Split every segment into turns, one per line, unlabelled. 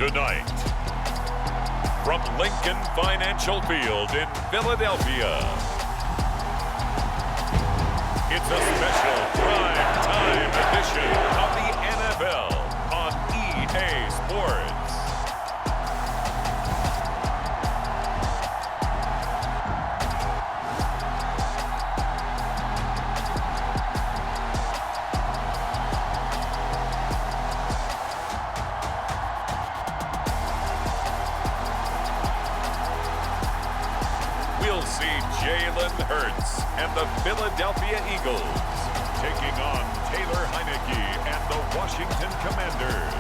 Tonight, from Lincoln Financial Field in Philadelphia, it's a special prime time edition of the NFL on EA Sports. We'll see Jalen Hurts and the Philadelphia Eagles taking on Taylor Heineke and the Washington Commanders.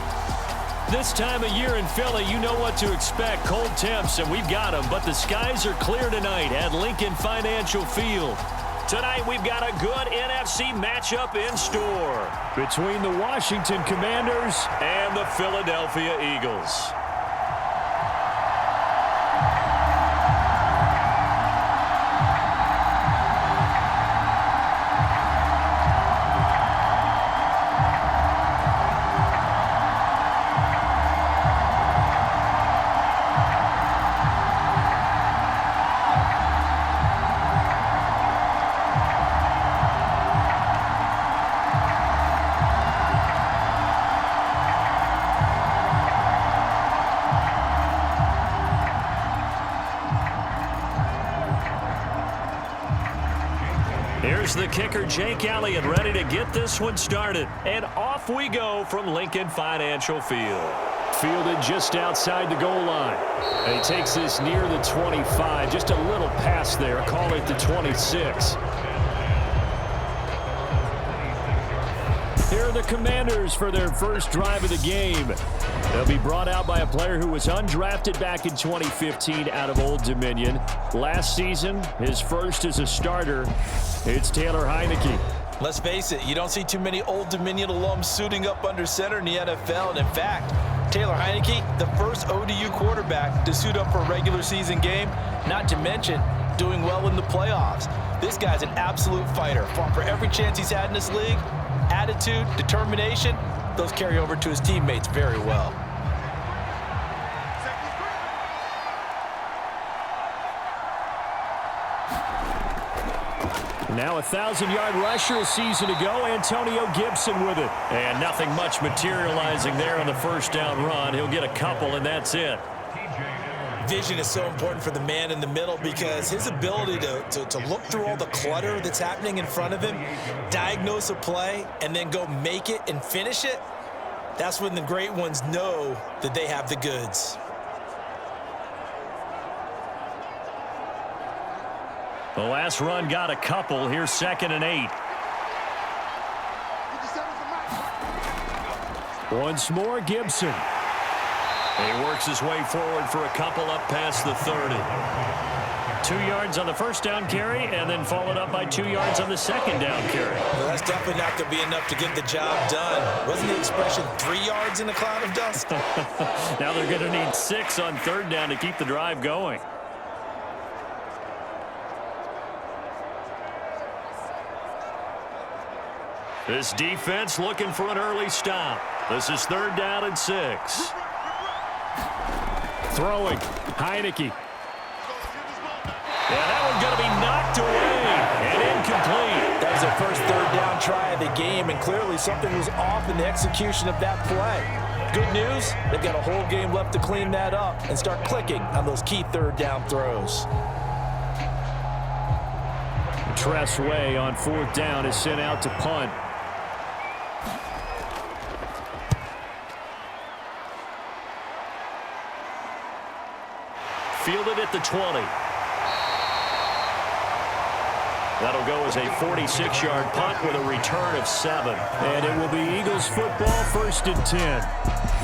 This time of year in Philly, you know what to expect. Cold temps, and we've got them. But the skies are clear tonight at Lincoln Financial Field. Tonight, we've got a good NFC matchup in store between the Washington Commanders and the Philadelphia Eagles. Here's the kicker, Jake Elliott, ready to get this one started. And off we go from Lincoln Financial Field. Fielded just outside the goal line. And he takes this near the 25. Just a little pass there. Call it the 26. Here are the Commanders for their first drive of the game. They'll be brought out by a player who was undrafted back in 2015 out of Old Dominion. Last season, his first as a starter. It's Taylor Heineke.
Let's face it, you don't see too many Old Dominion alums suiting up under center in the NFL. And in fact, Taylor Heineke, the first ODU quarterback to suit up for a regular season game, not to mention doing well in the playoffs. This guy's an absolute fighter. Fought for every chance he's had in this league. Attitude, determination, those carry over to his teammates very well.
Now a 1,000-yard rusher a season ago, Antonio Gibson with it. And nothing much materializing there on the first down run. He'll get a couple, and that's it.
Vision is so important for the man in the middle because his ability to look through all the clutter that's happening in front of him, diagnose a play, and then go make it and finish it, that's when the great ones know that they have the goods.
The last run got a couple. Here's 2nd and 8. Once more, Gibson. He works his way forward for a couple up past the 30. 2 yards on the first down carry, and then followed up by 2 yards on the second down carry.
Well, that's definitely not going to be enough to get the job done. Wasn't the expression 3 yards in a cloud of dust?
Now they're going to need 6 on third down to keep the drive going. This defense looking for an early stop. This is 3rd down and 6. Throwing, Heineke. And that one's going to be knocked away and incomplete.
That was their first 3rd down try of the game, and clearly something was off in the execution of that play. Good news, they've got a whole game left to clean that up and start clicking on those key 3rd down throws.
Tressway on 4th down is sent out to punt. Fielded at the 20. That'll go as a 46-yard punt with a return of 7. And it will be Eagles football, 1st and 10.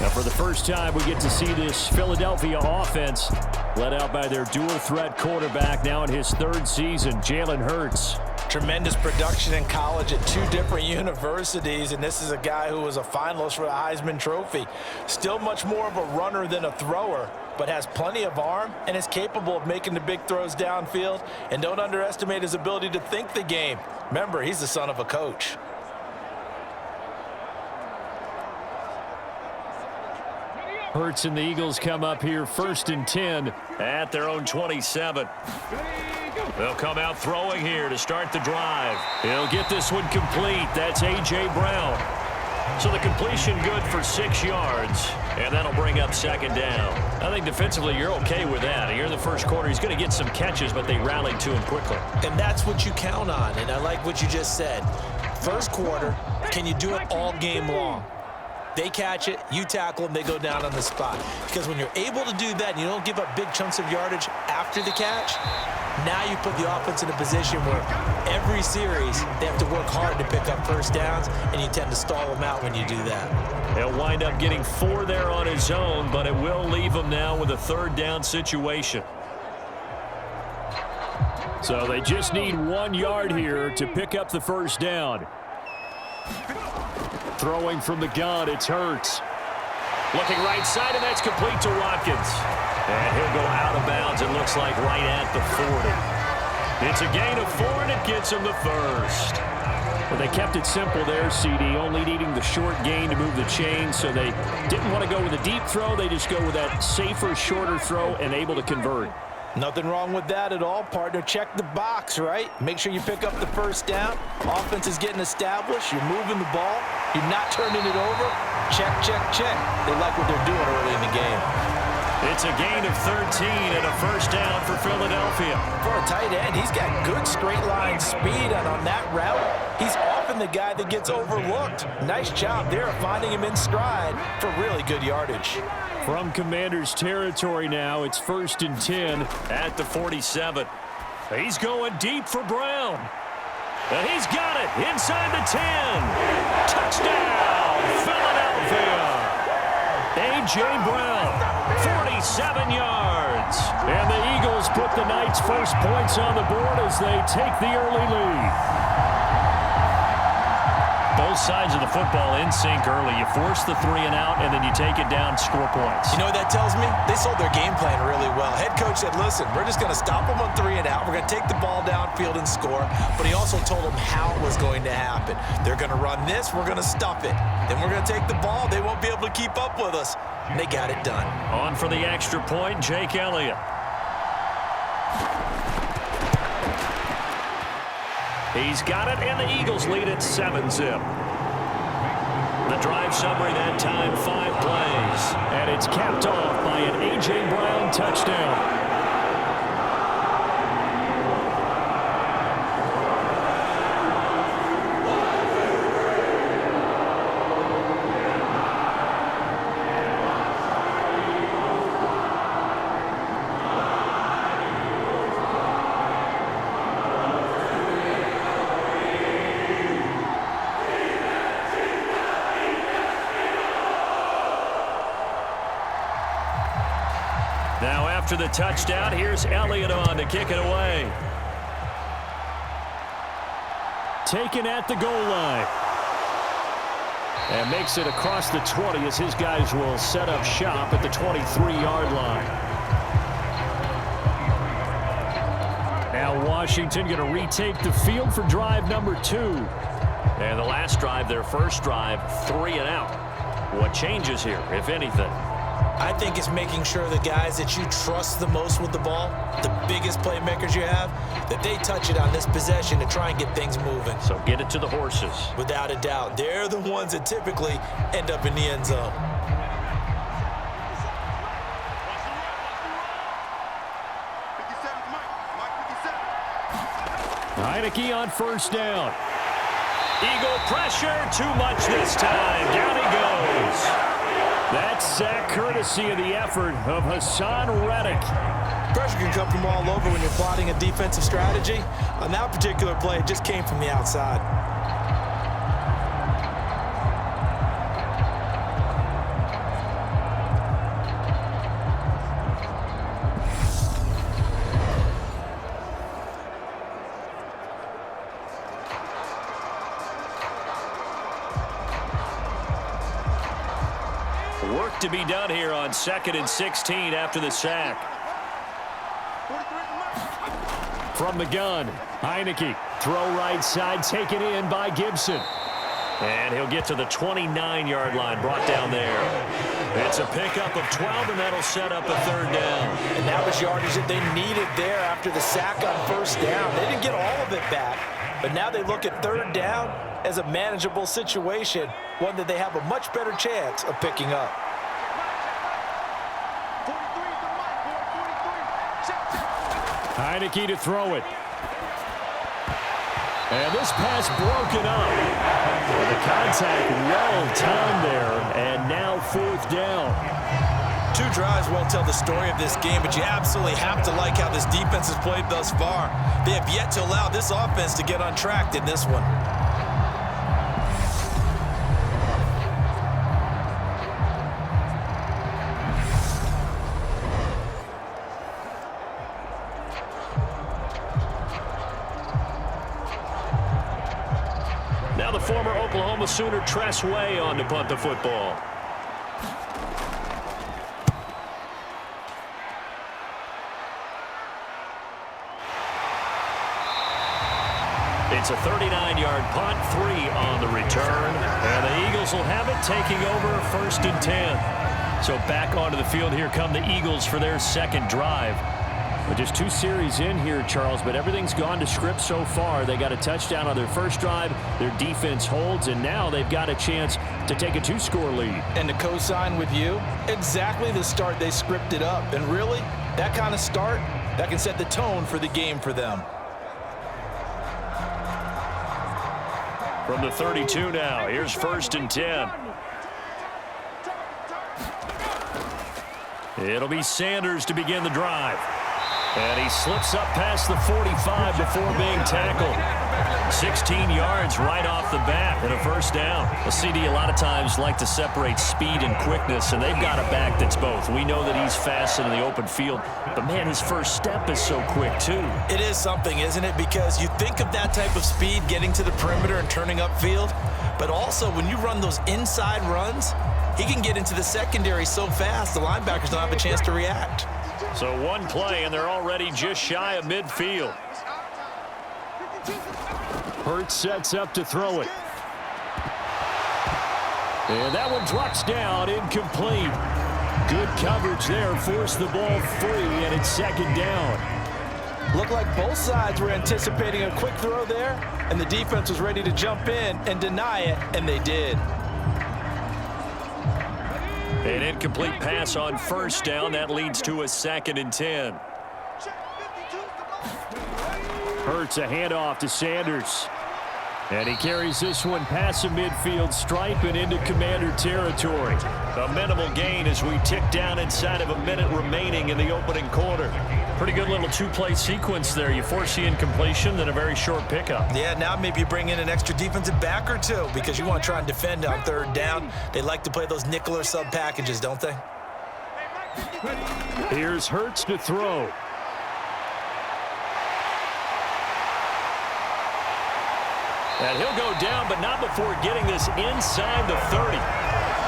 Now for the first time, we get to see this Philadelphia offense led out by their dual-threat quarterback now in his 3rd season, Jalen Hurts.
Tremendous production in college at 2 different universities, and this is a guy who was a finalist for the Heisman Trophy. Still much more of a runner than a thrower, but has plenty of arm and is capable of making the big throws downfield. And don't underestimate his ability to think the game. Remember, he's the son of a coach.
Hurts and the Eagles come up here 1st and 10 at their own 27. They'll come out throwing here to start the drive. He'll get this one complete. That's A.J. Brown. So the completion good for 6 yards, and that'll bring up 2nd down. I think defensively you're okay with that. Here in the first quarter, he's going to get some catches, but they rallied to him quickly.
And that's what you count on, and I like what you just said. First quarter, can you do it all game long? They catch it, you tackle them, they go down on the spot. Because when you're able to do that and you don't give up big chunks of yardage after the catch, now you put the offense in a position where every series they have to work hard to pick up first downs, and you tend to stall them out when you do that.
He'll wind up getting 4 there on his own, but it will leave him now with a 3rd down situation. So they just need 1 yard here to pick up the 1st down. Throwing from the gun, it's Hurts. Looking right side, and that's complete to Watkins. And he'll go out of bounds, it looks like right at the 40. It's a gain of 4, and it gets him the 1st. Well, they kept it simple there, CD, only needing the short gain to move the chain, so they didn't want to go with a deep throw. They just go with that safer, shorter throw and able to convert.
Nothing wrong with that at all, partner. Check the box, right? Make sure you pick up the 1st down. Offense is getting established. You're moving the ball. You're not turning it over. Check, check, check. They like what they're doing early in the game.
It's a gain of 13 and a 1st down for Philadelphia.
For a tight end, he's got good straight line speed, and on that route, he's often the guy that gets overlooked. Nice job there finding him in stride for really good yardage.
From Commander's territory now, it's 1st and 10 at the 47. He's going deep for Brown. And he's got it inside the 10. Touchdown, Philadelphia. A.J. Brown, 47 yards. And the Eagles put the Knights' first points on the board as they take the early lead. Both sides of the football in sync early. You force the 3 and out, and then you take it down, score points.
You know what that tells me? They sold their game plan really well. Head coach said, listen, we're just going to stop them on 3 and out. We're going to take the ball downfield and score. But he also told them how it was going to happen. They're going to run this. We're going to stuff it. Then we're going to take the ball. They won't be able to keep up with us. And they got it done.
On for the extra point, Jake Elliott. He's got it, and the Eagles lead at 7-zip. The drive summary that time, 5 plays. And it's capped off by an A.J. Brown touchdown. Now after the touchdown, here's Elliott on to kick it away. Taken at the goal line. And makes it across the 20 as his guys will set up shop at the 23-yard line. Now Washington going to retake the field for drive number 2. And the last drive, their first drive, 3 and out. What changes here, if anything?
I think it's making sure the guys that you trust the most with the ball, the biggest playmakers you have, that they touch it on this possession to try and get things moving.
So get it to the horses.
Without a doubt. They're the ones that typically end up in the end zone.
Heineke on first down. Eagle pressure, too much this time. Down he goes. That sack courtesy of the effort of Hassan Reddick.
Pressure can come from all over when you're plotting a defensive strategy. On that particular play, it just came from the outside.
Work to be done here on 2nd and 16 after the sack. From the gun, Heineke. Throw right side, taken in by Gibson. And he'll get to the 29-yard line, brought down there. It's a pickup of 12, and that'll set up a 3rd down.
And that was yardage that they needed there after the sack on 1st down. They didn't get all of it back, but now they look at 3rd down as a manageable situation, one that they have a much better chance of picking up.
Heineke to throw it. And this pass broken up. And the contact well timed there, and now 4th down.
2 drives won't tell the story of this game, but you absolutely have to like how this defense has played thus far. They have yet to allow this offense to get untracked in this one.
Now the former Oklahoma Sooner Tress Way on to punt the football. It's a 39-yard punt, 3 on the return. And the Eagles will have it, taking over 1st and 10. So back onto the field, here come the Eagles for their 2nd drive. But just 2 series in here, Charles, but everything's gone to script so far. They got a touchdown on their 1st drive. Their defense holds, and now they've got a chance to take a 2-score lead.
And to co-sign with you, exactly the start they scripted up. And really, that kind of start, that can set the tone for the game for them.
From the 32 now, here's 1st and 10. It'll be Sanders to begin the drive. And he slips up past the 45 before being tackled. 16 yards right off the bat and a 1st down. The CD a lot of times like to separate speed and quickness, and they've got a back that's both. We know that he's fast in the open field, but man, his first step is so quick too.
It is something, isn't it? Because you think of that type of speed getting to the perimeter and turning upfield, but also when you run those inside runs, he can get into the secondary so fast the linebackers don't have a chance to react.
So 1 play, and they're already just shy of midfield. Hurts sets up to throw it. And that one drops down, incomplete. Good coverage there, forced the ball free, and it's 2nd down.
Looked like both sides were anticipating a quick throw there, and the defense was ready to jump in and deny it, and they did.
An incomplete pass on 1st down. That leads to a 2nd and 10. Hurts a handoff to Sanders. And he carries this one past the midfield stripe and into Commander territory. A minimal gain as we tick down inside of a minute remaining in the opening quarter. Pretty good little 2-play sequence there. You force the incompletion, then a very short pickup.
Yeah, now maybe you bring in an extra defensive back or 2 because you want to try and defend on 3rd down. They like to play those nickel or sub packages, don't they?
Here's Hurts to throw. And he'll go down, but not before getting this inside the 30.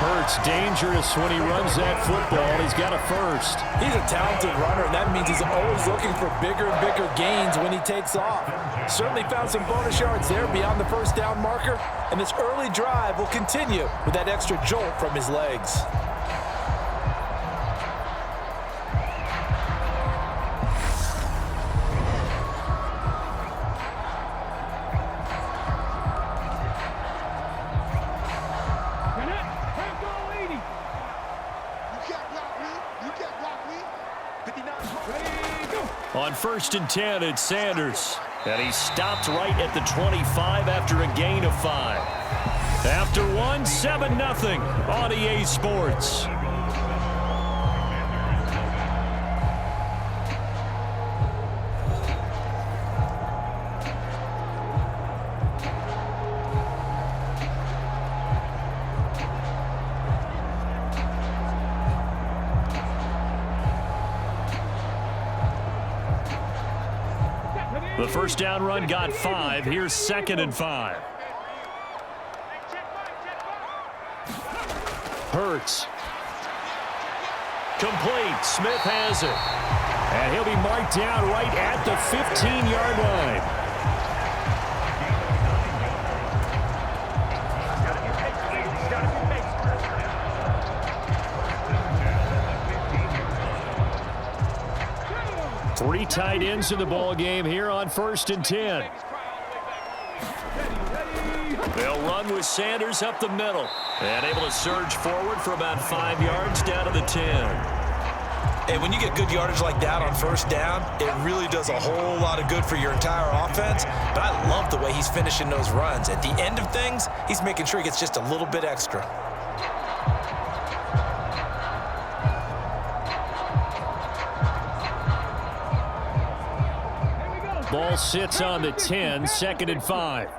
Hurts dangerous when he runs that football. He's got a 1st.
He's a talented runner, and that means he's always looking for bigger and bigger gains when he takes off. Certainly found some bonus yards there beyond the 1st down marker, and this early drive will continue with that extra jolt from his legs.
On 1st and 10, it's Sanders. And he stopped right at the 25 after a gain of 5. After 1, 7-0 on EA Sports. The 1st down run got 5. Here's 2nd and 5. Hurts. Complete. Smith has it. And he'll be marked down right at the 15-yard line. Three tight ends in the ball game here on 1st and 10. They'll run with Sanders up the middle. And able to surge forward for about 5 yards down to the 10.
And when you get good yardage like that on 1st down, it really does a whole lot of good for your entire offense. But I love the way he's finishing those runs. At the end of things, he's making sure he gets just a little bit extra.
Ball sits on the 10, 2nd and 5.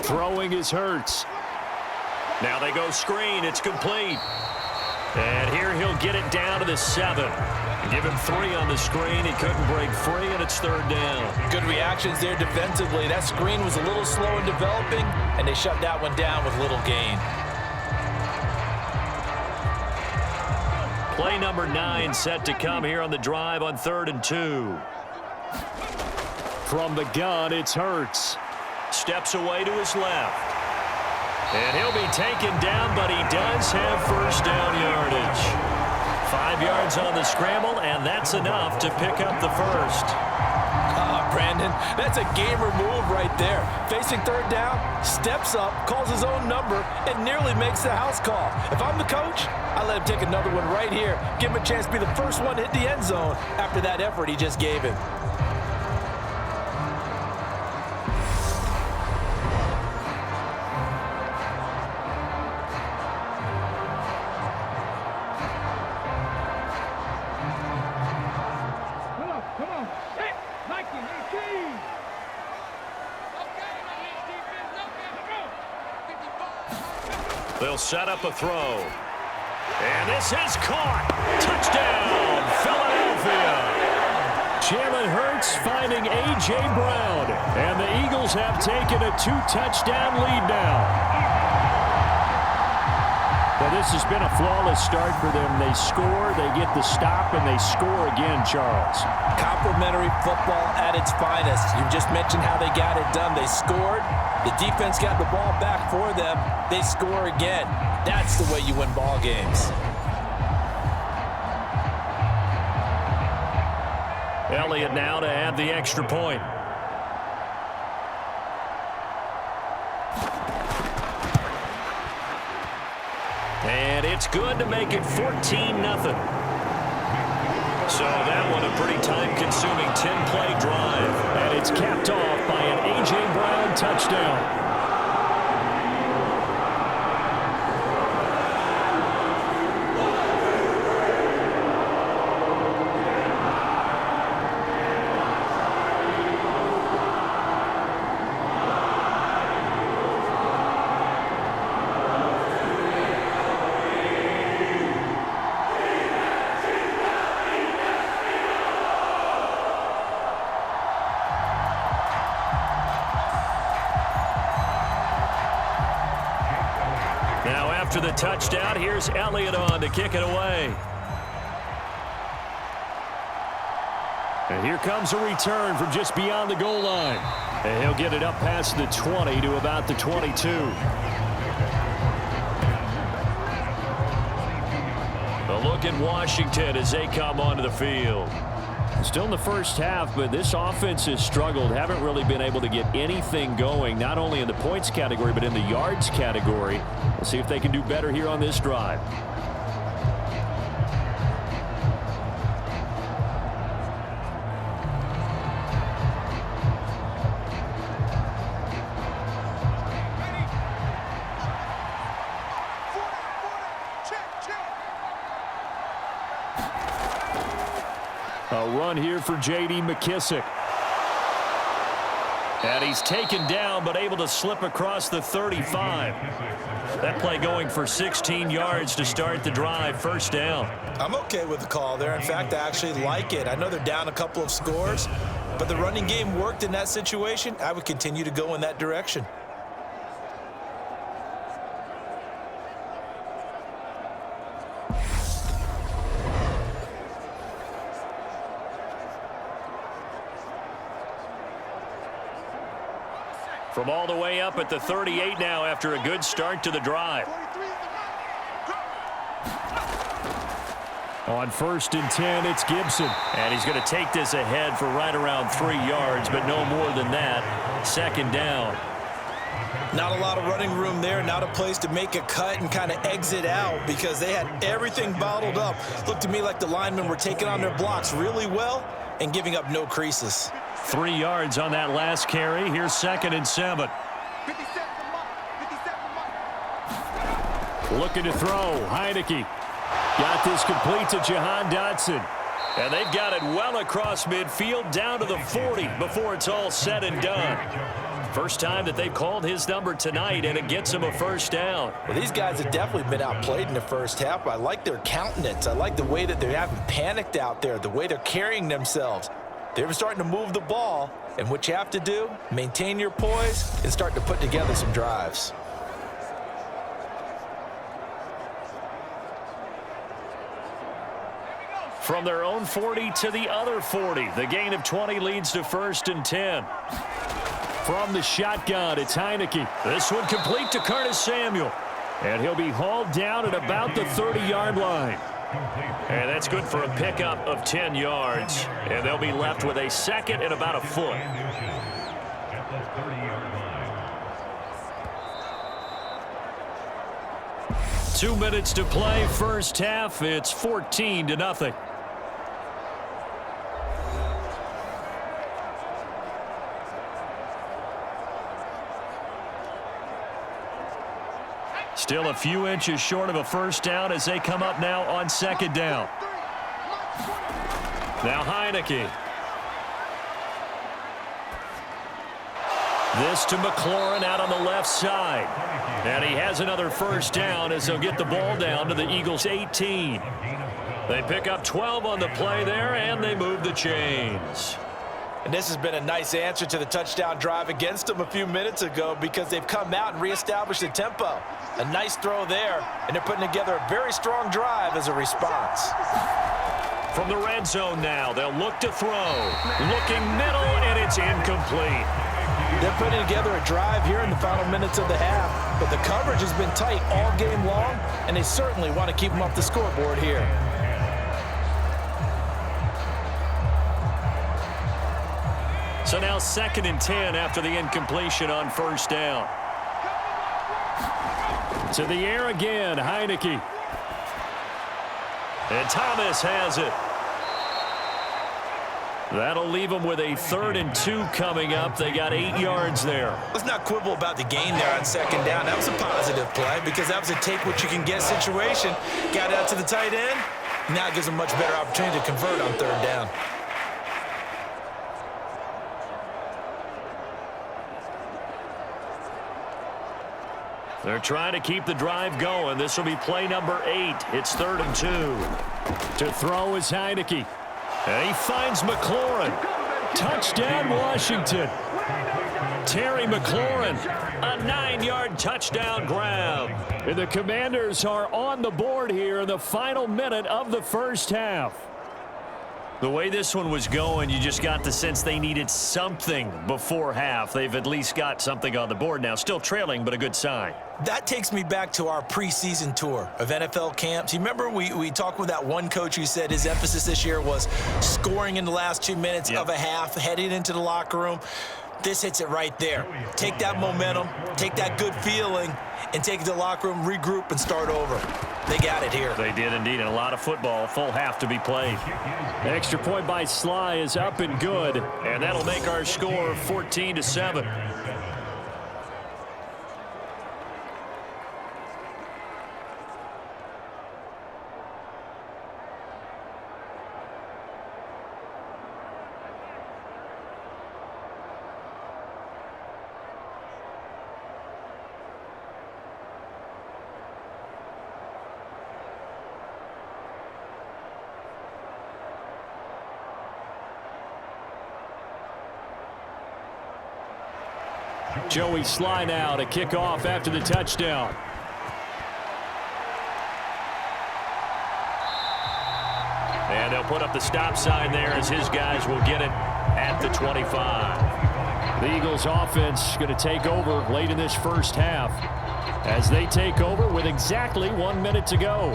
Throwing is Hurts. Now they go screen. It's complete. And here he'll get it down to the 7. Give him 3 on the screen. He couldn't break free, and it's 3rd down.
Good reactions there defensively. That screen was a little slow in developing, and they shut that one down with little gain.
Play number 9 set to come here on the drive on 3rd and 2. From the gun, it's Hurts. Steps away to his left. And he'll be taken down, but he does have 1st down yardage. 5 yards on the scramble, and that's enough to pick up the 1st.
Brandon, that's a gamer move right there. Facing 3rd down, steps up, calls his own number, and nearly makes the house call. If I'm the coach, I let him take another one right here. Give him a chance to be the first one to hit the end zone after that effort he just gave him.
They'll set up a throw. And this is caught. Touchdown, Philadelphia. Jalen Hurts finding A.J. Brown. And the Eagles have taken a 2-touchdown lead now. Well, this has been a flawless start for them. They score, they get the stop, and they score again, Charles.
Complimentary football at its finest. You just mentioned how they got it done. They scored. The defense got the ball back for them. They score again. That's the way you win ball games.
Elliott now to add the extra point. And it's good to make it 14-0. So that one a pretty time-consuming 10-play drive. And it's capped off by an A.J. Brown touchdown. After the touchdown, here's Elliott on to kick it away. And here comes a return from just beyond the goal line. And he'll get it up past the 20 to about the 22. A look at Washington as they come onto the field. Still in the first half, but this offense has struggled. Haven't really been able to get anything going, not only in the points category, but in the yards category. We'll see if they can do better here on this drive. A run here for J.D. McKissick. And he's taken down, but able to slip across the 35. That play going for 16 yards to start the drive. 1st down.
I'm okay with the call there. In fact, I actually like it. I know they're down a couple of scores, but the running game worked in that situation. I would continue to go in that direction.
From all the way up at the 38 now after a good start to the drive. On 1st and 10, it's Gibson. And he's going to take this ahead for right around 3 yards, but no more than that. 2nd down.
Not a lot of running room there, not a place to make a cut and kind of exit out because they had everything bottled up. Looked to me like the linemen were taking on their blocks really well and giving up no creases.
3 yards on that last carry. Here's 2nd and 7. Looking to throw. Heineke got this complete to Jahan Dotson. And they've got it well across midfield down to the 40 before it's all said and done. First time that they've called his number tonight, and it gets him a 1st down.
Well, these guys have definitely been outplayed in the first half. I like their countenance. I like the way that they haven't panicked out there, the way they're carrying themselves. They're starting to move the ball, and what you have to do, maintain your poise and start to put together some drives.
From their own 40 to the other 40. The gain of 20 leads to 1st and 10. From the shotgun, it's Heineke. This one complete to Curtis Samuel. And he'll be hauled down at about the 30-yard line. And that's good for a pickup of 10 yards. And they'll be left with a 2nd and about a foot. Two minutes to play. First half, it's 14-0. Still a few inches short of a 1st down as they come up now on 2nd down. Now Heineke. This to McLaurin out on the left side. And he has another 1st down as they'll get the ball down to the Eagles' 18. They pick up 12 on the play there, and they move the chains.
And this has been a nice answer to the touchdown drive against them a few minutes ago because they've come out and reestablished the tempo. A nice throw there, and they're putting together a very strong drive as a response.
From the red zone now, they'll look to throw. Looking middle, and it's incomplete.
They're putting together a drive here in the final minutes of the half, but the coverage has been tight all game long, and they certainly want to keep them off the scoreboard here.
So now 2nd and 10 after the incompletion on 1st down. To the air again, Heineke. And Thomas has it. That'll leave them with a 3rd and 2 coming up. They got 8 yards there.
Let's not quibble about the gain there on 2nd down. That was a positive play because that was a take-what-you-can-get situation. Got out to the tight end. Now it gives them a much better opportunity to convert on 3rd down.
They're trying to keep the drive going. This will be play number 8. It's 3rd and 2. To throw is Heineke. And he finds McLaurin. Touchdown, Washington. Terry McLaurin, a 9-yard touchdown grab. And the Commanders are on the board here in the final minute of the first half. The way this one was going, you just got the sense they needed something before half. They've at least got something on the board now. Still trailing, but a good sign.
That takes me back to our preseason tour of NFL camps. You remember we talked with that one coach who said his emphasis this year was scoring in the last 2 minutes of a half, heading into the locker room. This hits it right there. Take that momentum, take that good feeling, and take it to the locker room, regroup, and start over. They got it here.
They did indeed, and a lot of football, full half to be played. The extra point by Sly is up and good, and that'll make our score 14-7. Joey Sly now to kick off after the touchdown. And they'll put up the stop sign there as his guys will get it at the 25. The Eagles offense going to take over late in this first half as they take over with exactly 1 minute to go.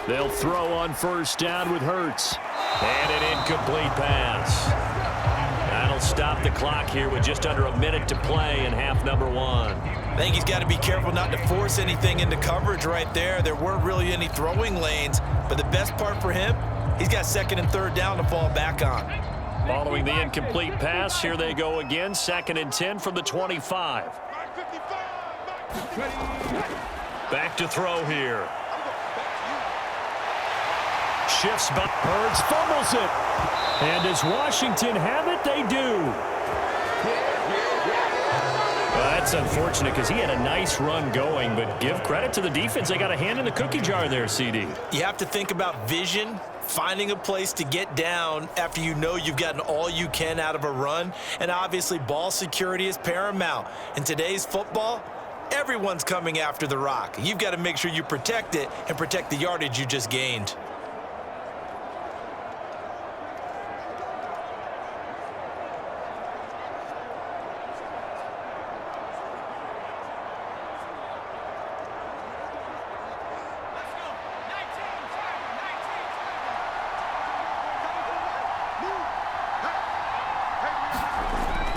They'll throw on first down with Hurts. And an incomplete pass. That'll stop the clock here with just under a minute to play in half number 1.
I think he's got to be careful not to force anything into coverage right there. There weren't really any throwing lanes, but the best part for him, he's got second and third down to fall back on.
Following the incomplete pass, here they go again, 2nd and 10 from the 25. Back to throw here. Shifts back. Hurts fumbles it. And does Washington have it? They do. Well, that's unfortunate because he had a nice run going, but give credit to the defense. They got a hand in the cookie jar there, CD.
You have to think about vision, finding a place to get down after you know you've gotten all you can out of a run, and obviously ball security is paramount. In today's football, everyone's coming after the rock. You've got to make sure you protect it and protect the yardage you just gained.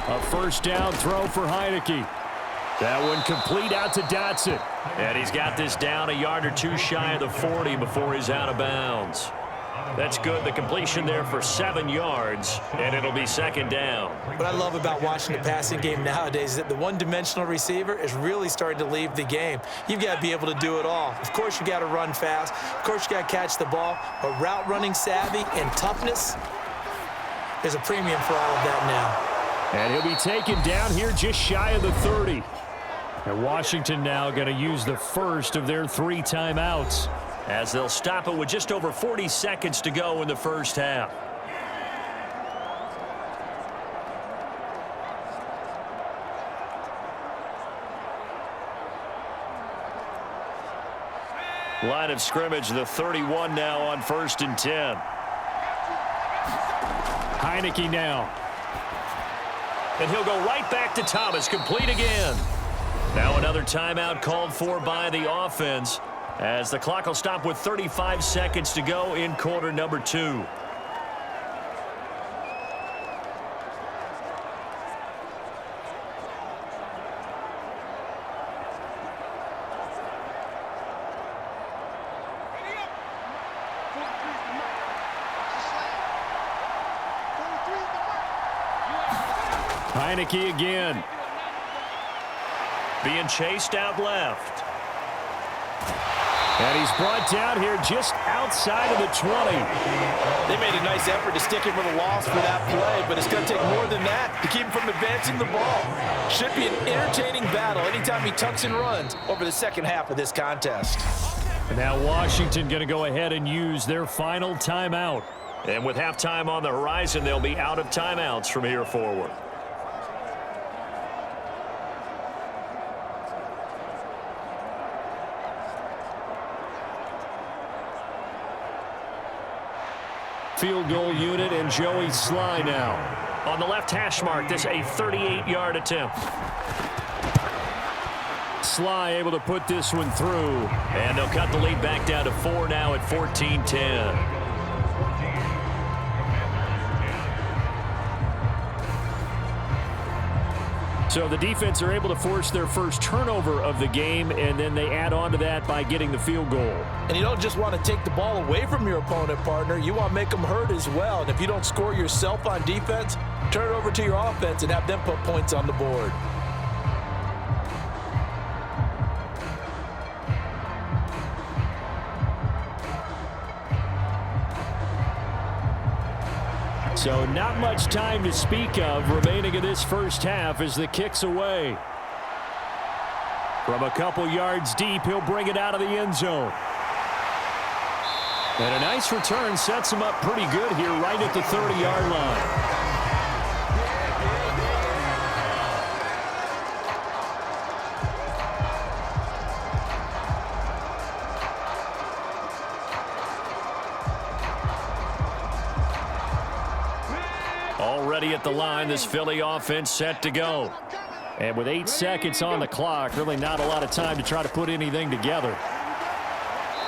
A first down throw for Heineke. That one complete out to Dotson. And he's got this down a yard or two shy of the 40 before he's out of bounds. That's good. The completion there for 7 yards, and it'll be 2nd down.
What I love about watching the passing game nowadays is that the one-dimensional receiver is really starting to leave the game. You've got to be able to do it all. Of course, you got to run fast. Of course, you got to catch the ball. But route running savvy and toughness, there's a premium for all of that now.
And he'll be taken down here just shy of the 30. And Washington now going to use the first of their 3 timeouts, as they'll stop it with just over 40 seconds to go in the first half. Line of scrimmage, the 31 now on 1st and 10. Heineke now. And he'll go right back to Thomas, complete again. Now another timeout called for by the offense, as the clock will stop with 35 seconds to go in quarter number 2. Heineke again. Being chased out left. And he's brought down here just outside of the 20.
They made a nice effort to stick him with a loss for that play, but it's going to take more than that to keep him from advancing the ball. Should be an entertaining battle anytime he tucks and runs over the second half of this contest.
And now Washington going to go ahead and use their final timeout. And with halftime on the horizon, they'll be out of timeouts from here forward. Field goal unit and Joey Sly now. On the left hash mark, this a 38-yard attempt. Sly able to put this one through. And they'll cut the lead back down to 4 now at 14-10. So the defense are able to force their first turnover of the game, and then they add on to that by getting the field goal.
And you don't just want to take the ball away from your opponent, partner. You want to make them hurt as well. And if you don't score yourself on defense, turn it over to your offense and have them put points on the board.
So not much time to speak of remaining in this first half as the kick's away. From a couple yards deep, he'll bring it out of the end zone. And a nice return sets him up pretty good here right at the 30-yard line. Already at the line, this Philly offense set to go. And with 8 seconds on the clock, really not a lot of time to try to put anything together.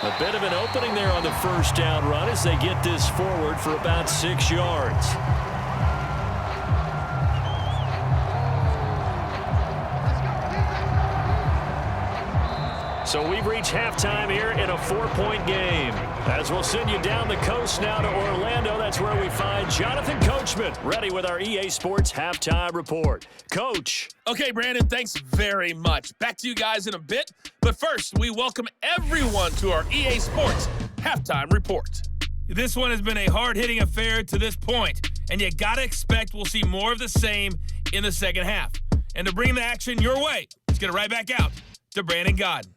A bit of an opening there on the first down run as they get this forward for about 6 yards. So we've reached halftime here in a 4-point game. As we'll send you down the coast now to Orlando, that's where we find Jonathan Coachman, ready with our EA Sports Halftime Report. Coach.
Okay, Brandon, thanks very much. Back to you guys in a bit. But first, we welcome everyone to our EA Sports Halftime Report. This one has been a hard-hitting affair to this point, and you gotta expect we'll see more of the same in the second half. And to bring the action your way, let's get it right back out to Brandon Godden.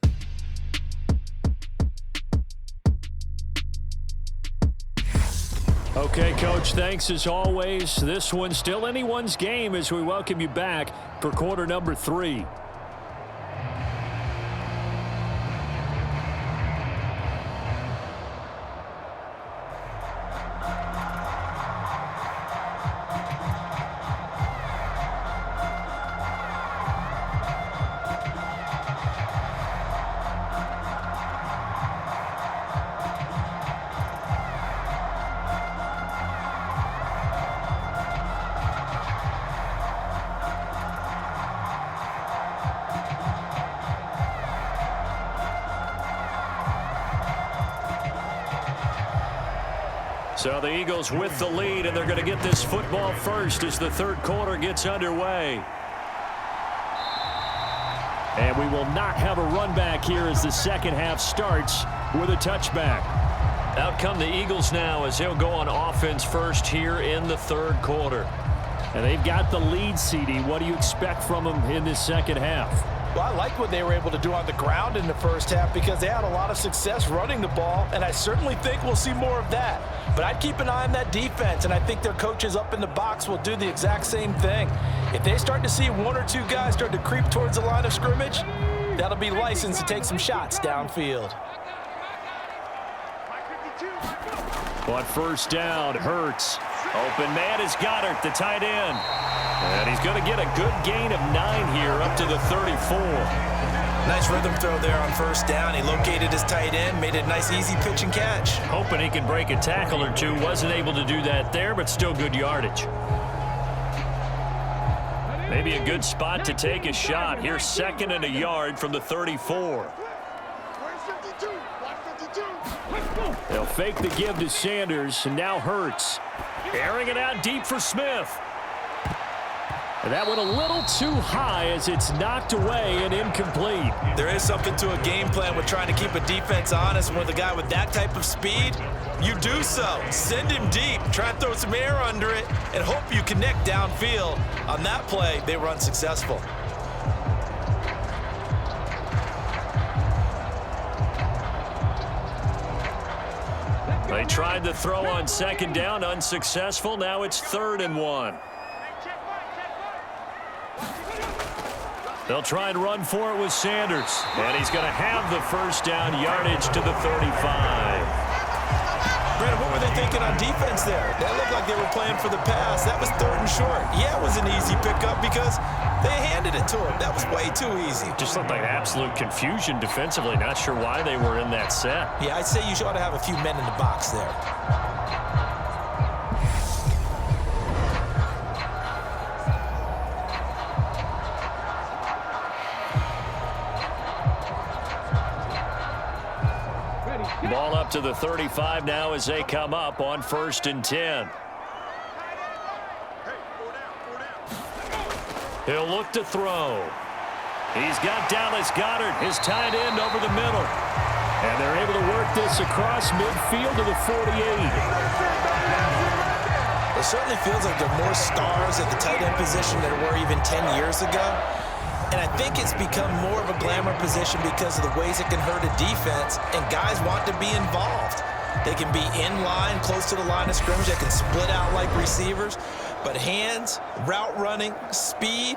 Okay, Coach, thanks as always. This one's still anyone's game as we welcome you back for quarter number 3. So the Eagles with the lead, and they're going to get this football first as the third quarter gets underway. And we will not have a run back here as the second half starts with a touchback. Out come the Eagles now as they'll go on offense first here in the third quarter. And they've got the lead, CD. What do you expect from them in this second half?
Well, I like what they were able to do on the ground in the first half because they had a lot of success running the ball, and I certainly think we'll see more of that. But I'd keep an eye on that defense, and I think their coaches up in the box will do the exact same thing. If they start to see one or two guys start to creep towards the line of scrimmage, that'll be licensed to take some shots downfield.
On first down, Hurts. Open man is Goddard, the tight end. And he's going to get a good gain of 9 here up to the 34.
Nice rhythm throw there on first down. He located his tight end, made a nice easy pitch and catch.
Hoping he can break a tackle or two. Wasn't able to do that there, but still good yardage. Maybe a good spot to take a shot. Here's 2nd and a yard from the 34. They'll fake the give to Sanders, and now Hurts. Airing it out deep for Smith. And that went a little too high as it's knocked away and incomplete.
There is something to a game plan with trying to keep a defense honest. With a guy with that type of speed, you do so. Send him deep, try and throw some air under it, and hope you connect downfield. On that play, they were unsuccessful.
They tried to throw on second down, unsuccessful. Now it's 3rd and 1. They'll try and run for it with Sanders. And he's going to have the first down yardage to the 35.
Brandon, what were they thinking on defense there? That looked like they were playing for the pass. That was 3rd and short. Yeah, it was an easy pickup because they handed it to him. That was way too easy.
Just looked like absolute confusion defensively. Not sure why they were in that set.
Yeah, I'd say you ought to have a few men in the box there.
Ball up to the 35 now as they come up on 1st and 10. He'll look to throw. He's got Dallas Goedert, his tight end, over the middle. And they're able to work this across midfield to the 48.
It certainly feels like there are more stars at the tight end position than there were even 10 years ago. And I think it's become more of a glamour position because of the ways it can hurt a defense, and guys want to be involved. They can be in line, close to the line of scrimmage. They can split out like receivers. But hands, route running, speed,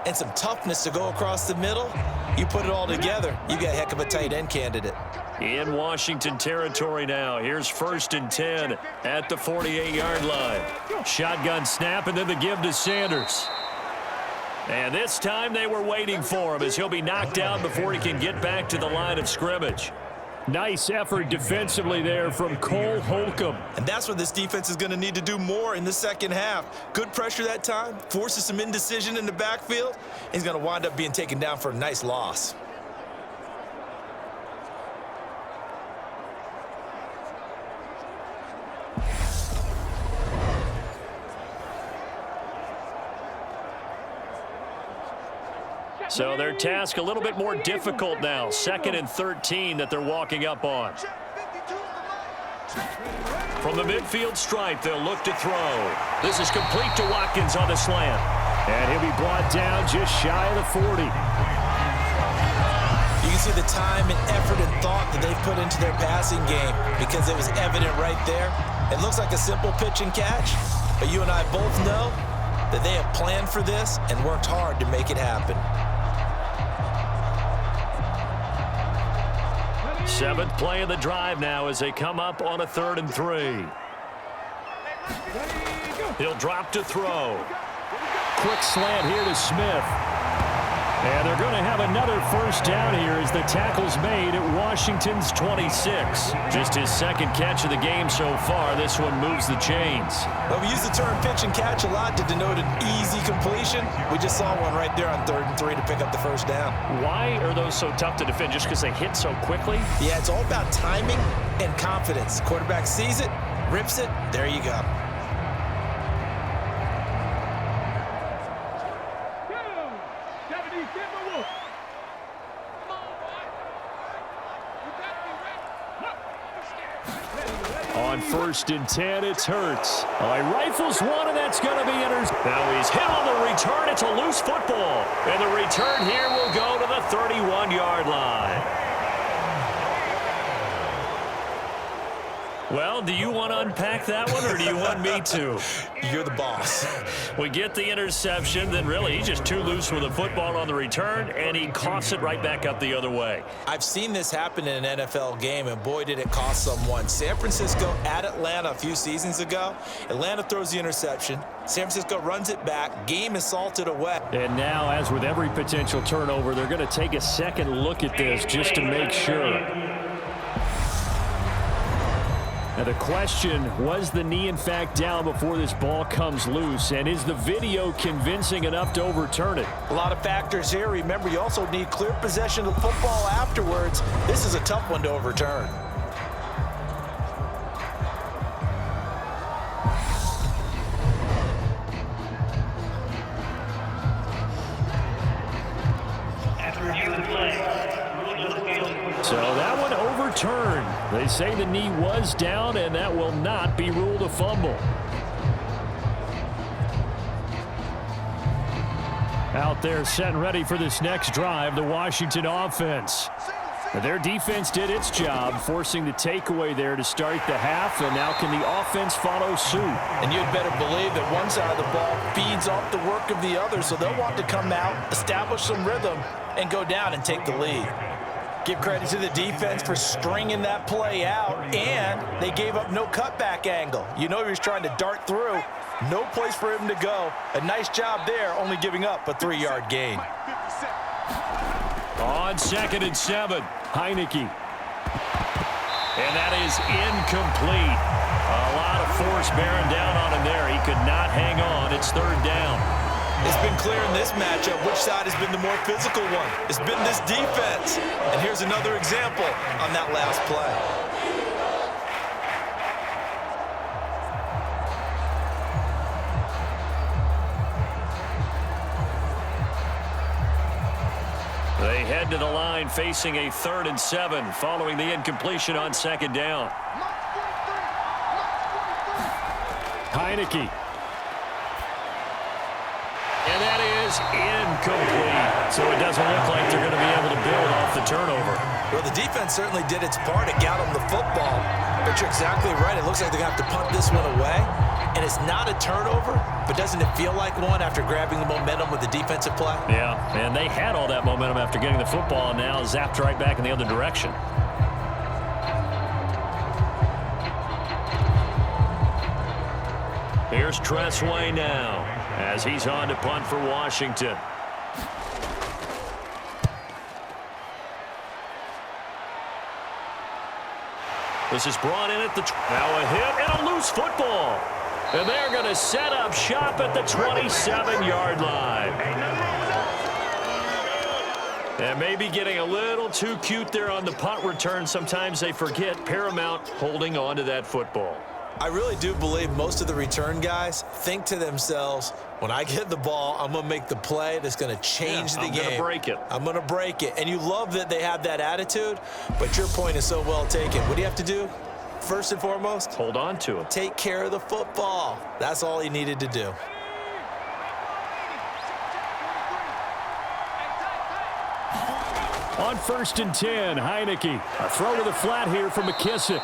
and some toughness to go across the middle, you put it all together, you got a heck of a tight end candidate.
In Washington territory now. Here's 1st and 10 at the 48-yard line. Shotgun snap, and then the give to Sanders. And this time they were waiting for him as he'll be knocked down before he can get back to the line of scrimmage. Nice effort defensively there from Cole Holcomb.
And that's what this defense is going to need to do more in the second half. Good pressure that time, forces some indecision in the backfield. He's going to wind up being taken down for a nice loss.
So their task a little bit more difficult now. 2nd and 13 that they're walking up on. From the midfield stripe, they'll look to throw. This is complete to Watkins on the slant. And he'll be brought down just shy of the 40.
You can see the time and effort and thought that they've put into their passing game because it was evident right there. It looks like a simple pitch and catch, but you and I both know that they have planned for this and worked hard to make it happen.
7th play of the drive now as they come up on a 3rd and 3. He'll drop to throw. Quick slant here to Smith. And they're going to have another first down here as the tackle's made at Washington's 26. Just his 2nd catch of the game so far. This one moves the chains.
Well, we use the term pitch and catch a lot to denote an easy completion. We just saw one right there on 3rd and 3 to pick up the first down.
Why are those so tough to defend? Just because they hit so quickly?
Yeah, it's all about timing and confidence. Quarterback sees it, rips it, there you go.
On 1st and 10, it's Hurts. He rifles one, and that's going to be intercepted. Now he's hit on the return. It's a loose football. And the return here will go to the 31-yard line. Well, do you want to unpack that one, or do you want me to?
You're the boss.
We get the interception, then really he's just too loose with the football on the return, and he coughs it right back up the other way.
I've seen this happen in an NFL game, and boy, did it cost someone. San Francisco at Atlanta a few seasons ago. Atlanta throws the interception. San Francisco runs it back. Game is salted away.
And now, as with every potential turnover, they're going to take a second look at this just to make sure. Now the question, was the knee in fact down before this ball comes loose? And is the video convincing enough to overturn it?
A lot of factors here. Remember, you also need clear possession of the football afterwards. This is a tough one to overturn.
So that one overturned. They say the knee was down, and that will not be ruled a fumble. Out there set and ready for this next drive, the Washington offense. Their defense did its job, forcing the takeaway there to start the half, and now can the offense follow suit?
And you'd better believe that one side of the ball feeds off the work of the other, so they'll want to come out, establish some rhythm, and go down and take the lead. Give credit to the defense for stringing that play out, and they gave up no cutback angle. You know he was trying to dart through. No place for him to go. A nice job there, only giving up a 3-yard gain.
On 2nd and 7, Heineke. And that is incomplete. A lot of force bearing down on him there. He could not hang on. It's 3rd down.
It's been clear in this matchup which side has been the more physical one. It's been this defense. And here's another example on that last play.
They head to the line facing a 3rd and 7 following the incompletion on 2nd down. Heineke. And that is incomplete. So it doesn't look like they're going to be able to build off the turnover.
Well, the defense certainly did its part. It got them the football. But you're exactly right. It looks like they're going to have to punt this one away. And it's not a turnover, but doesn't it feel like one after grabbing the momentum with the defensive play?
Yeah, and they had all that momentum after getting the football, and now zapped right back in the other direction. Here's Tressway now as he's on to punt for Washington. This is brought in at the now a hit and a loose football. And they're going to set up shop at the 27-yard line. And maybe getting a little too cute there on the punt return. Sometimes they forget paramount holding on to that football.
I really do believe most of the return guys think to themselves, when I get the ball, I'm going to make the play that's going to change the game.
I'm going to break it.
I'm going to break it. And you love that they have that attitude, but your point is so well taken. What do you have to do? First and foremost,
hold on to it.
Take care of the football. That's all he needed to do.
On 1st and 10, Heineke. A throw to the flat here from McKissick.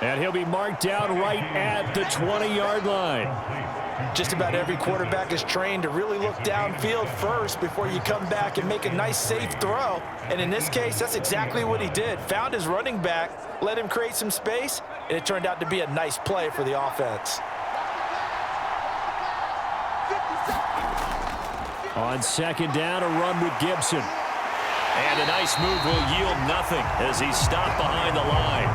And he'll be marked down right at the 20-yard line.
Just about every quarterback is trained to really look downfield first before you come back and make a nice, safe throw. And in this case, that's exactly what he did. Found his running back, let him create some space, and it turned out to be a nice play for the offense.
On 2nd down, a run with Gibson. And a nice move will yield nothing as he's stopped behind the line.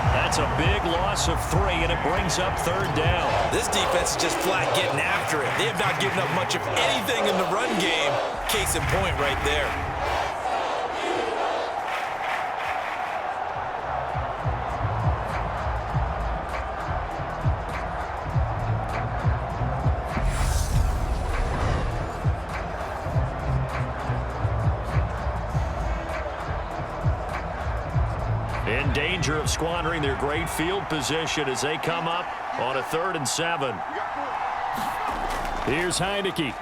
That's a big loss of 3, and it brings up 3rd down.
This defense is just flat getting after it. They have not given up much of anything in the run game. Case in point right there.
In danger of squandering their great field position as they come up on a 3rd and 7. Here's Heineke.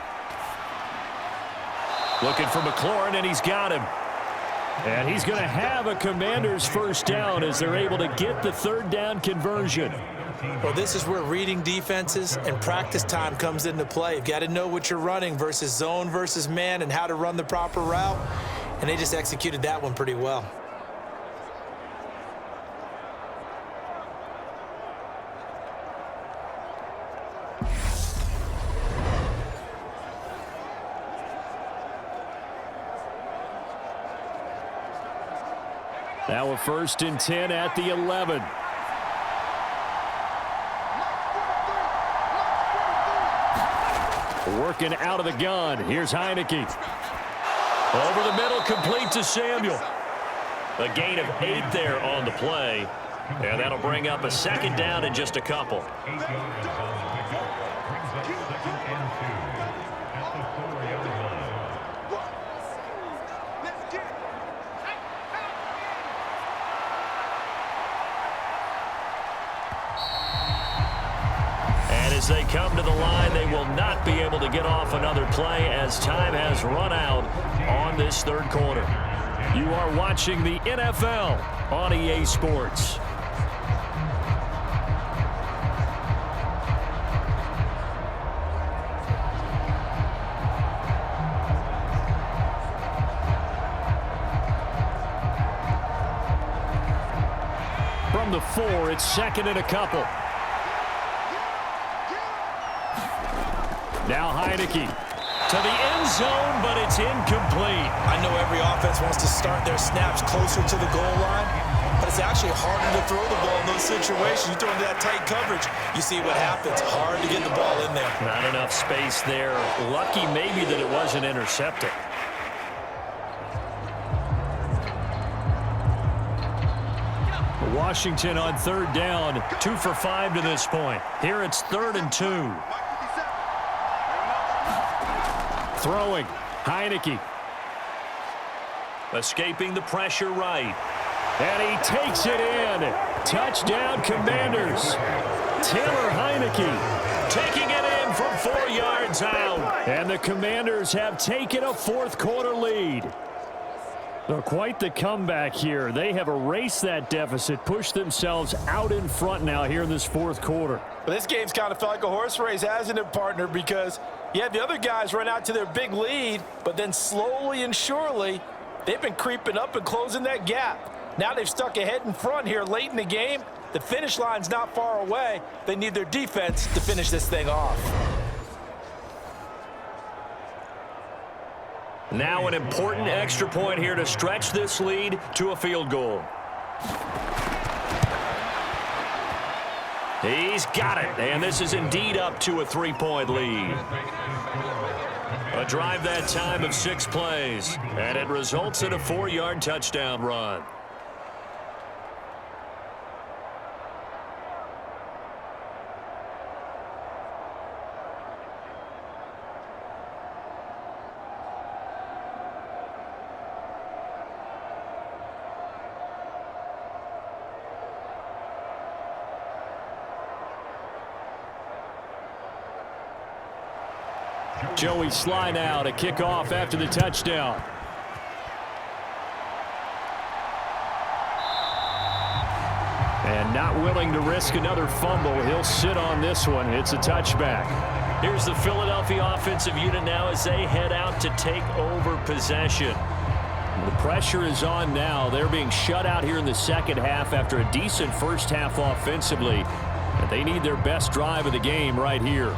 Looking for McLaurin, and he's got him. And he's going to have a Commanders 1st down as they're able to get the 3rd down conversion.
Well, this is where reading defenses and practice time comes into play. You've got to know what you're running versus zone versus man and how to run the proper route. And they just executed that one pretty well.
Now a 1st and 10 at the 11. Working out of the gun. Here's Heineke. Over the middle, complete to Samuel. A gain of 8 there on the play. And that'll bring up a 2nd down in just a couple. As they come to the line, they will not be able to get off another play as time has run out on this 3rd quarter. You are watching the NFL on EA Sports. From the 4, it's 2nd and a couple. Now Heineke to the end zone, but it's incomplete.
I know every offense wants to start their snaps closer to the goal line, but it's actually harder to throw the ball in those situations. You throw into that tight coverage, you see what happens. Hard to get the ball in there.
Not enough space there. Lucky maybe that it wasn't intercepted. Washington on 3rd down, 2 for 5 to this point. Here it's 3rd and 2. Throwing, Heineke. Escaping the pressure right. And he takes it in. Touchdown, Commanders. Taylor Heineke taking it in from 4 yards out. And the Commanders have taken a 4th quarter lead. So quite the comeback here. They have erased that deficit, pushed themselves out in front now here in this 4th quarter.
But this game's kind of felt like a horse race, hasn't it, partner? Because you had the other guys run out to their big lead, but then slowly and surely, they've been creeping up and closing that gap. Now they've stuck ahead in front here late in the game. The finish line's not far away. They need their defense to finish this thing off.
Now an important extra point here to stretch this lead to a field goal. He's got it, and this is indeed up to a 3-point lead. A drive that time of 6 plays, and it results in a 4-yard touchdown run. Joey Sly now to kick off after the touchdown. And not willing to risk another fumble. He'll sit on this one. It's a touchback. Here's the Philadelphia offensive unit now as they head out to take over possession. The pressure is on now. They're being shut out here in the second half after a decent first half offensively. And they need their best drive of the game right here.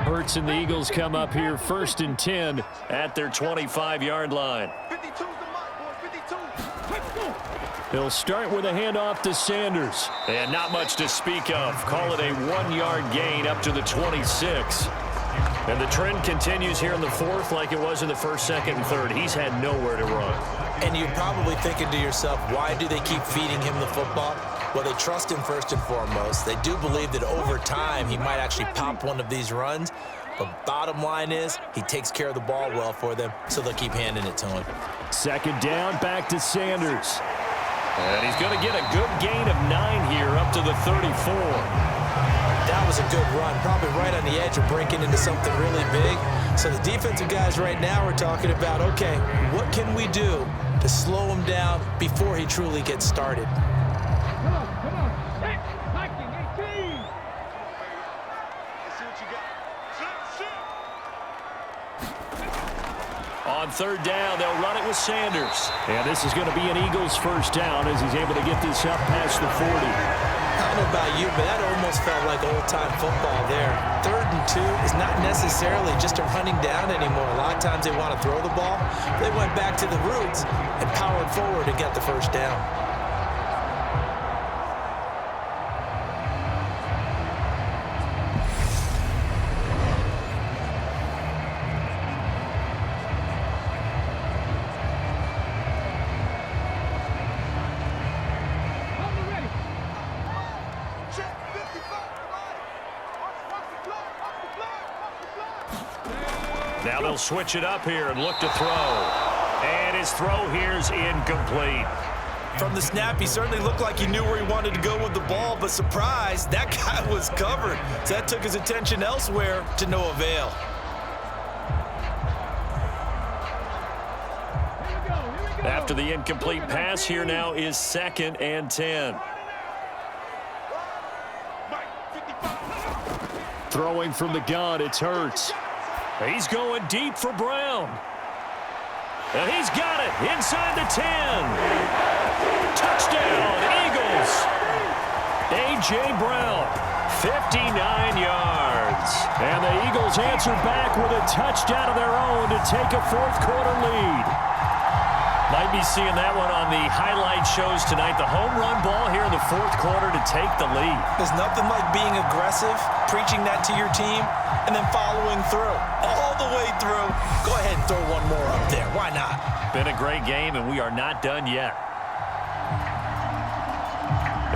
Hurts and the Eagles come up here 1st and 10 at their 25-yard line. He'll start with a handoff to Sanders. And not much to speak of. Call it a 1-yard gain up to the 26. And the trend continues here in the 4th like it was in the 1st, 2nd, and 3rd. He's had nowhere to run.
And you're probably thinking to yourself, why do they keep feeding him the football? Well, they trust him first and foremost. They do believe that over time he might actually pop one of these runs. But bottom line is he takes care of the ball well for them, so they'll keep handing it to him.
2nd down, back to Sanders. And he's going to get a good gain of 9 here up to the 34.
That was a good run, probably right on the edge of breaking into something really big. So the defensive guys right now are talking about, okay, what can we do to slow him down before he truly gets started?
On 3rd down, they'll run it with Sanders. And this is going to be an Eagles 1st down as he's able to get this up past the 40.
I don't know about you, but that almost felt like old-time football there. 3rd and 2 is not necessarily just a running down anymore. A lot of times they want to throw the ball. They went back to the roots and powered forward and got the 1st down.
Now they'll switch it up here and look to throw. And his throw here's incomplete.
From the snap, he certainly looked like he knew where he wanted to go with the ball, but surprise, that guy was covered. So that took his attention elsewhere to no avail.
After the incomplete pass, here now is 2nd and 10. Throwing from the gun, it's Hurts. He's going deep for Brown. And he's got it inside the 10. Touchdown, Eagles. A.J. Brown, 59 yards. And the Eagles answer back with a touchdown of their own to take a 4th quarter lead. Might be seeing that one on the highlight shows tonight. The home run ball here in the 4th quarter to take the lead.
There's nothing like being aggressive, preaching that to your team, and then following through. All the way through. Go ahead and throw one more up there. Why not?
Been a great game, and we are not done yet.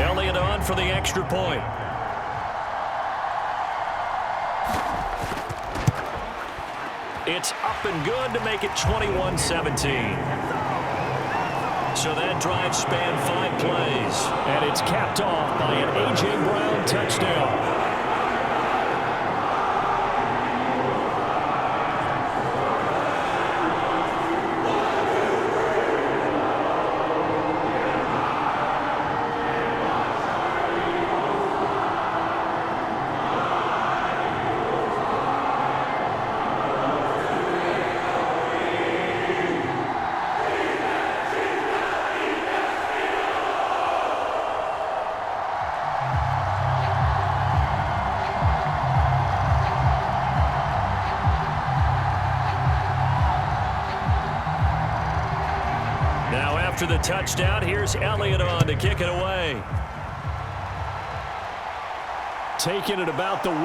Elliott on for the extra point. It's up and good to make it 21-17. So that drive spanned 5 plays, and it's capped off by an A.J. Brown touchdown. After the touchdown, here's Elliott on to kick it away. Taking it about the 1.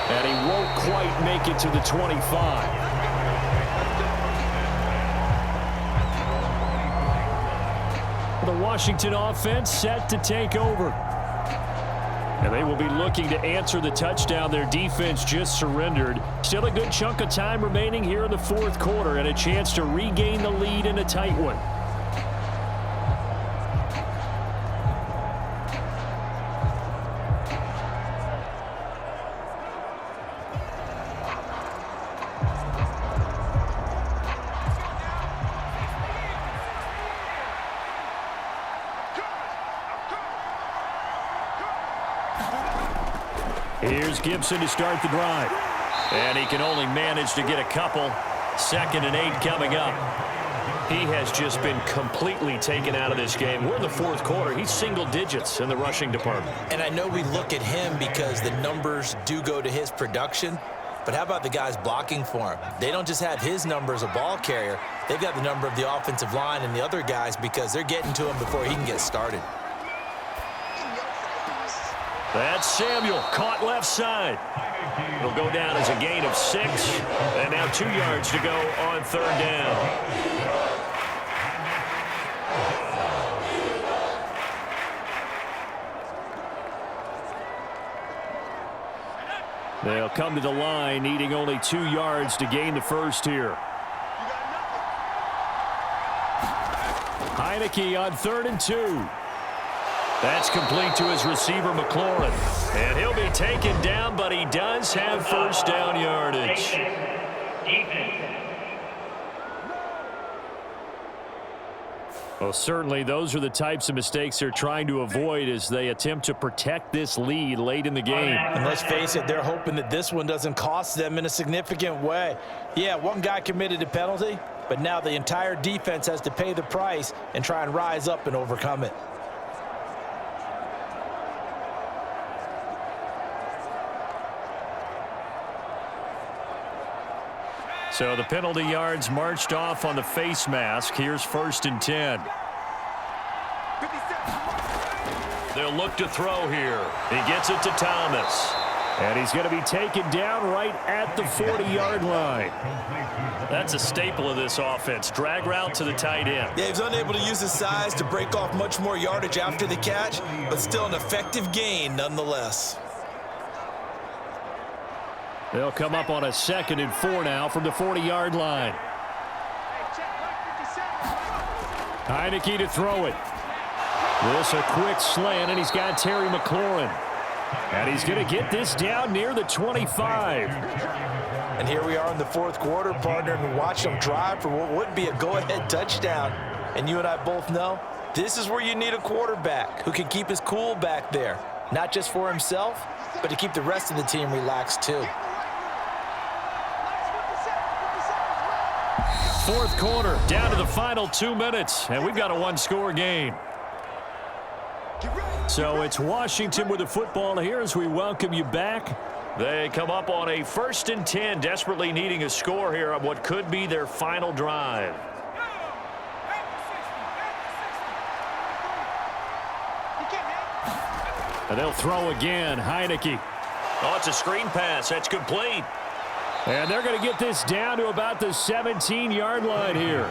And he won't quite make it to the 25. The Washington offense set to take over. And they will be looking to answer the touchdown their defense just surrendered. Still a good chunk of time remaining here in the fourth quarter and a chance to regain the lead in a tight one. Here's Gibson to start the drive. And he can only manage to get a couple. 2nd and 8 coming up. He has just been completely taken out of this game. We're in the fourth quarter. He's single digits in the rushing department.
And I know we look at him because the numbers do go to his production. But how about the guys blocking for him? They don't just have his number as a ball carrier. They've got the number of the offensive line and the other guys because they're getting to him before he can get started.
That's Samuel, caught left side. It'll go down as a gain of 6. And now 2 yards to go on 3rd down. They'll come to the line, needing only 2 yards to gain the first here. Heineke on 3rd and 2. That's complete to his receiver, McLaurin. And he'll be taken down, but he does have first down yardage. Well, certainly those are the types of mistakes they're trying to avoid as they attempt to protect this lead late in the game.
And let's face it, they're hoping that this one doesn't cost them in a significant way. Yeah, one guy committed a penalty, but now the entire defense has to pay the price and try and rise up and overcome it.
So the penalty yards marched off on the face mask. Here's 1st and 10. They'll look to throw here. He gets it to Thomas. And he's going to be taken down right at the 40-yard line. That's a staple of this offense. Drag route to the tight end.
Yeah, he was unable to use his size to break off much more yardage after the catch, but still an effective gain nonetheless.
They'll come up on a 2nd and 4 now from the 40-yard line. Heineke to throw it. This a quick slant, and he's got Terry McLaurin. And he's going to get this down near the 25.
And here we are in the fourth quarter, partner, and watch them drive for what would be a go-ahead touchdown. And you and I both know this is where you need a quarterback who can keep his cool back there. Not just for himself, but to keep the rest of the team relaxed too.
Fourth quarter, down to the final 2 minutes, and we've got a one-score game. So it's Washington with the football here as we welcome you back. They come up on a 1st and 10, desperately needing a score here on what could be their final drive. And they'll throw again, Heineke. Oh, it's a screen pass. That's complete. And they're going to get this down to about the 17-yard line here.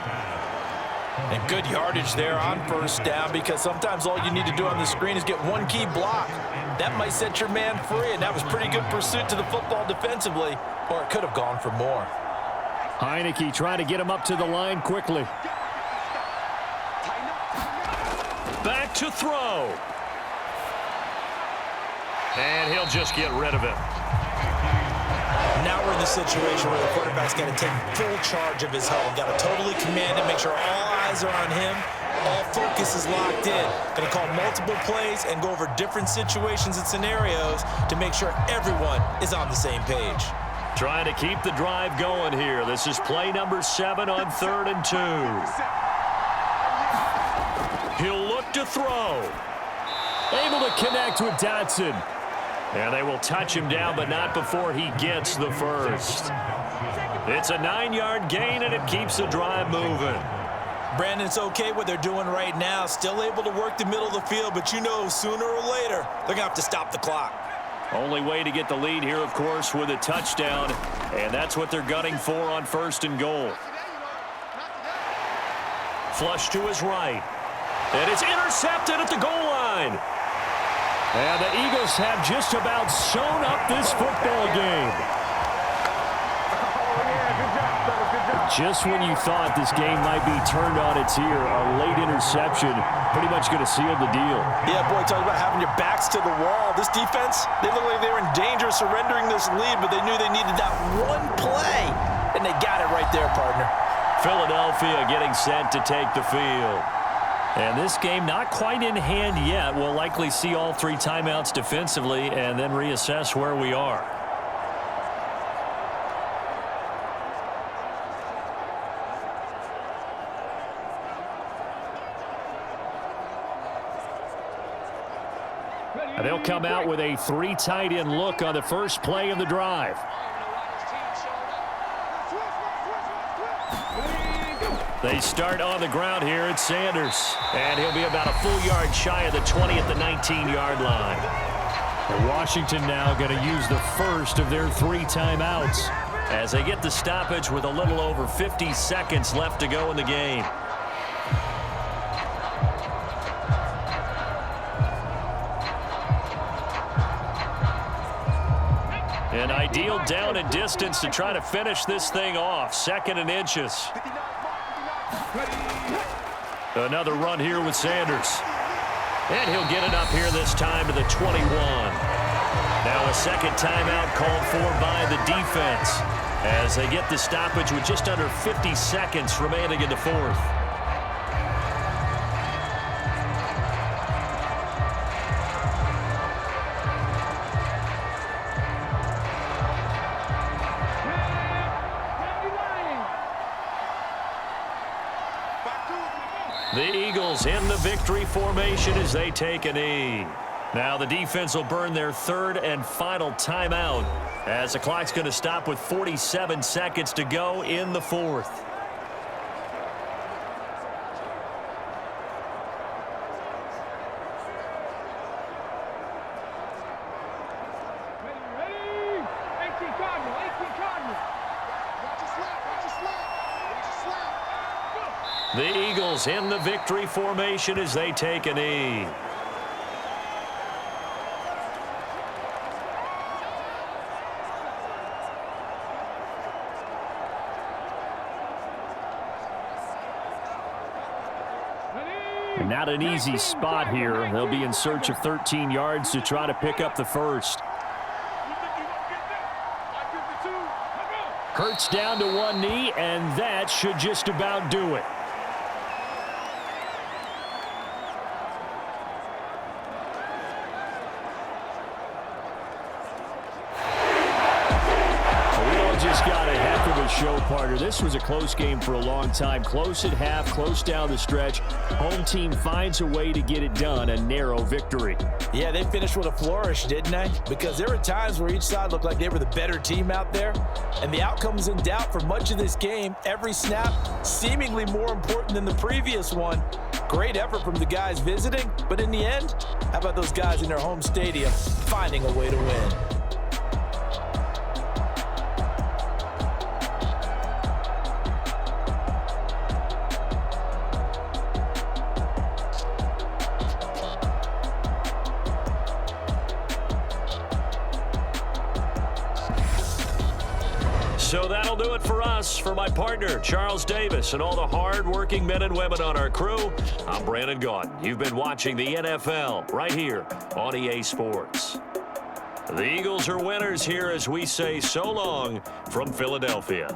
And good yardage there on 1st down because sometimes all you need to do on the screen is get one key block. That might set your man free, and that was pretty good pursuit to the football defensively, or it could have gone for more.
Heineke trying to get him up to the line quickly. Back to throw. And he'll just get rid of it.
Now we're in the situation where the quarterback's got to take full charge of his home. Got to totally command it, make sure all eyes are on him. All focus is locked in. Going to call multiple plays and go over different situations and scenarios to make sure everyone is on the same page.
Trying to keep the drive going here. This is play number 7 on 3rd and 2. He'll look to throw. Able to connect with Dotson. And they will touch him down, but not before he gets the first. It's a 9-yard gain, and it keeps the drive moving.
Brandon, it's okay what they're doing right now. Still able to work the middle of the field, but you know sooner or later they're going to have to stop the clock.
Only way to get the lead here, of course, with a touchdown, and that's what they're gunning for on 1st and goal. Flush to his right. And it's intercepted at the goal line. And the Eagles have just about sewn up this football game. Just when you thought this game might be turned on its ear, a late interception pretty much going to seal the deal.
Yeah, boy, talk about having your backs to the wall. This defense, they look like they were in danger of surrendering this lead, but they knew they needed that one play, and they got it right there, partner.
Philadelphia getting set to take the field. And this game not quite in hand yet. We'll likely see all 3 timeouts defensively and then reassess where we are. And they'll come out with a 3 tight end look on the first play of the drive. They start on the ground here at Sanders. And he'll be about a full yard shy of the 20 at the 19-yard line. And Washington now going to use the first of their 3 timeouts as they get the stoppage with a little over 50 seconds left to go in the game. An ideal down and distance to try to finish this thing off. 2nd and inches. Another run here with Sanders. And he'll get it up here this time to the 21. Now a 2nd timeout called for by the defense as they get the stoppage with just under 50 seconds remaining in the 4th. The Eagles in the victory formation as they take a knee. Now the defense will burn their 3rd and final timeout as the clock's going to stop with 47 seconds to go in the 4th. The Eagles in the victory formation as they take a knee. Not an easy spot here. They'll be in search of 13 yards to try to pick up the first. Hurts down to one knee, and that should just about do it. Show, partner. This was a close game for a long time. Close at half, close down the stretch. Home team finds a way to get it done. A narrow victory.
Yeah, they finished with a flourish, didn't they? Because there were times where each side looked like they were the better team out there. And the outcome was in doubt for much of this game. Every snap seemingly more important than the previous one. Great effort from the guys visiting. But in the end, how about those guys in their home stadium finding a way to win?
So that'll do it for us. For my partner, Charles Davis, and all the hard-working men and women on our crew, I'm Brandon Gaudin. You've been watching the NFL right here on EA Sports. The Eagles are winners here as we say so long from Philadelphia.